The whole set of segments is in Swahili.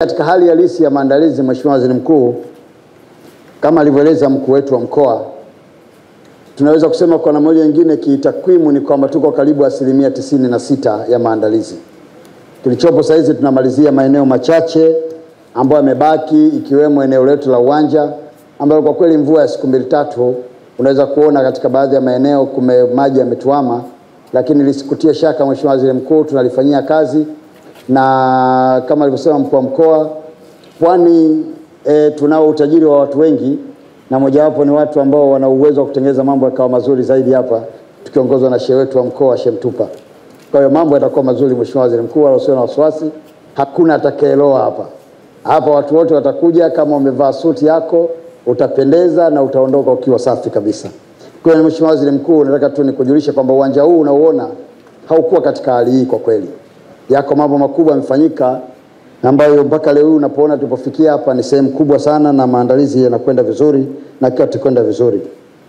Katika hali halisi ya maandalizi, Mheshimiwa Waziri Mkuu, kama alivyoeleza mkuu wetu wa mkoa, tunaweza kusema kwa namna nyingine kitakwimu ni kwamba tuko karibu 96% ya maandalizi. Kilichopo sasa hizi tunamalizia maeneo machache ambayo yamebaki, ikiwemo eneo letu la uwanja ambalo kwa kweli mvua ya siku 2-3 unaweza kuona katika baadhi ya maeneo maji yametuama, lakini lisikutie shaka Mheshimiwa Waziri Mkuu, tunalifanyia kazi. Na kama alivyosema mkuu wa mkoa, Pwani tunao utajiri wa watu wengi, na mojawapo ni watu ambao wana uwezo wa kutengeneza mambo yakawa mazuri zaidi hapa, tukiongozwa na shehe wetu wa mkoa Sheikh Mtupa. Kwa hiyo mambo yatakuwa mazuri Mheshimiwa Waziri Mkuu, wala usiwe na wasiwasi, hakuna atakayeloa hapa. Hapa watu wote watakuja, kama umevaa suti yako utapendeza na utaondoka ukiwa safi kabisa. Kwa hiyo Mheshimiwa Waziri Mkuu, nataka tu nikujulishe kwamba uwanja huu unaoona haukuwa katika hali hii kwa kweli. Yako mambo makubwa yamefanyika ambayo mpaka leo unapoona tulipofikia hapa ni sehemu kubwa sana, na maandalizi yanakwenda vizuri na kitu kwenda vizuri.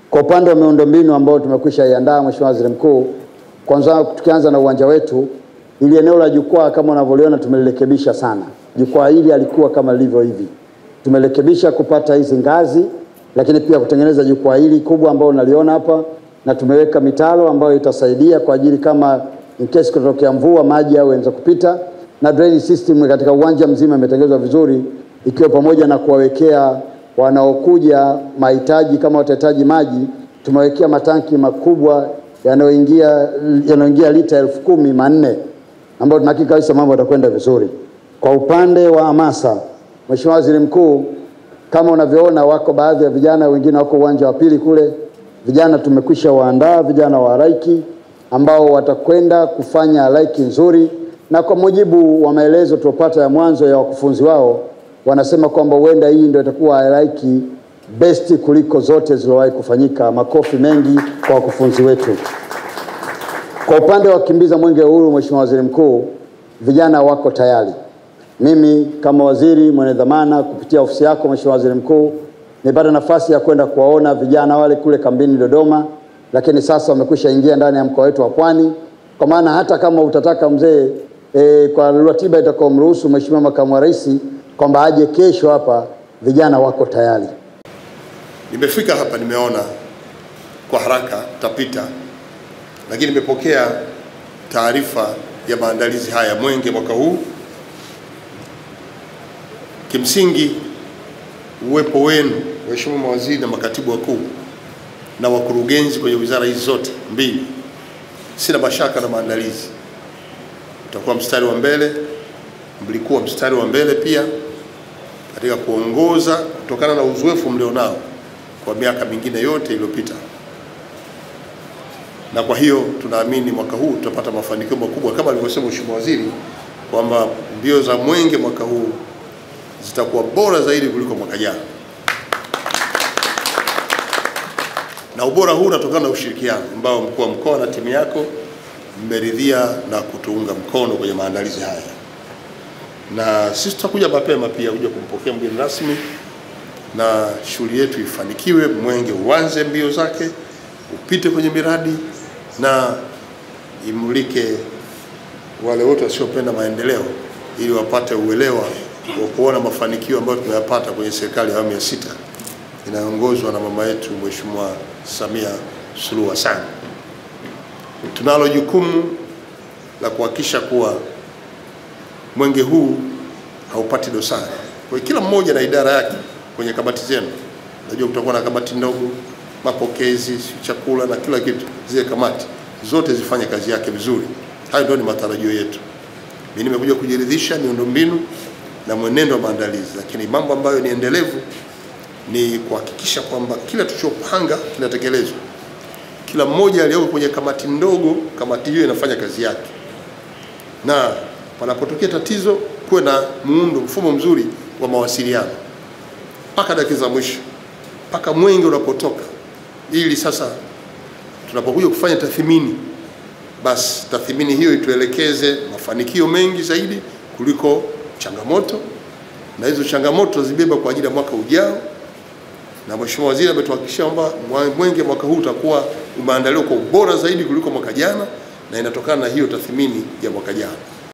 Kwa upande wa miundombinu ambao tumekwisha iandaa Mheshimiwa Waziri Mkuu, kwanza tukianza na uwanja wetu, ili eneo la jukwaa kama unavyoona tumelirekebisha sana. Jukwaa hili alikuwa kama lilivyo hivi. Tumerekebisha kupata hizi ngazi, lakini pia kutengeneza jukwaa hili kubwa ambao unaliona hapa, na tumeweka mitaro ambayo itasaidia kwa ajili kama in case kutokea mvua maji yaweze kupita, na drainage system katika uwanja mzima imetengenezwa vizuri, ikiwa pamoja na kuwawekea wanaokuja mahitaji kama watahitaji maji, tumewekea matanki makubwa yanayoingia lita 10,000 ambayo tunahakika kabisa mambo yatakwenda vizuri. Kwa upande wa hamasa, Mheshimiwa Waziri Mkuu, kama unavyoona wako baadhi ya vijana, wengine wako uwanja wa pili kule. Vijana tumekwisha waandaa, vijana wa halaiki ambao watakwenda kufanya halaiki nzuri, na kwa mujibu wa maelezo tuliyopata ya mwanzo ya wakufunzi wao, wanasema kwamba huenda hii ndio itakuwa halaiki best kuliko zote zilizowahi kufanyika. Makofi mengi kwa wakufunzi wetu. Kwa upande wa kimbiza mwenge huru, Mheshimiwa Waziri Mkuu, vijana wako tayari. Mimi kama waziri mwenye dhamana kupitia ofisi yako Mheshimiwa Waziri Mkuu, nipata nafasi ya kwenda kuwaona vijana wale kule kambini Dodoma, lakini sasa wamekwisha ingia ndani ya mkoa wetu wa Pwani. Kwa maana hata kama utataka mzee kwa ratiba itakomruhusu Mheshimiwa Makamu wa Rais kwamba aje kesho hapa, vijana wako tayari. Nimefika hapa, nimeona kwa haraka tapita, lakini nimepokea taarifa ya maandalizi haya mwenge mwaka huu. Kimsingi uwepo wenu Mheshimiwa mawaziri na makatibu wakuu na wakurugenzi kwenye wizara hizi zote mbili, sina mashaka na maandalizi utakuwa mstari wa mbele. Mlikuwa mstari wa mbele pia katika kuongoza kutokana na uzoefu mlionao kwa miaka mingine yote iliyopita, na kwa hiyo tunaamini mwaka huu tutapata mafanikio makubwa kama alivyosema Mheshimiwa Waziri kwamba mbio za mwenge mwaka huu zitakuwa bora zaidi kuliko mwaka jana. Na ubora huu unatokana na ushirikiano ambao mkuu wa mkoa na timu yako mmeridhia na kutuunga mkono kwenye maandalizi haya. Na sisi tutakuja mapema pia kuja kumpokea mgeni rasmi, na shughuli yetu ifanikiwe, mwenge uanze mbio zake, upite kwenye miradi na imulike wale wote wasiopenda maendeleo ili wapate uelewa wa kuona mafanikio ambayo tumeyapata kwenye serikali ya awamu ya 6 inayoongozwa na mama yetu Mheshimiwa Samia Suluhu Hassan. Tunalo jukumu la kuhakikisha kuwa mwenge huu haupati dosari. Kwa kila mmoja na idara yake kwenye kamati zenu. Najua kutakuwa na kamati ndogo, mapokezi, chakula na kila kitu. Zile kamati zote zifanye kazi yake vizuri. Hayo ndio ni matarajio yetu. Mimi nimekuja kujiridhisha miundombinu na mwenendo wa maandalizi, lakini mambo ambayo ni endelevu ni kuhakikisha kwamba kila tulichopanga kinatekelezwa. Kila mmoja aliyeko kwenye kamati ndogo, kamati hiyo inafanya kazi yake, na panapotokea tatizo kuwe na mfumo mzuri wa mawasiliano mpaka dakika za mwisho, mpaka mwenge unapotoka, ili sasa tunapokuja kufanya tathmini, basi tathmini hiyo ituelekeze mafanikio mengi zaidi kuliko changamoto, na hizo changamoto zibeba kwa ajili ya mwaka ujao. Na Mheshimiwa Waziri ametuhakikishia kwamba mwenge mwaka huu utakuwa umeandaliwa kwa ubora zaidi kuliko mwaka jana, na inatokana na hiyo tathmini ya mwaka jana.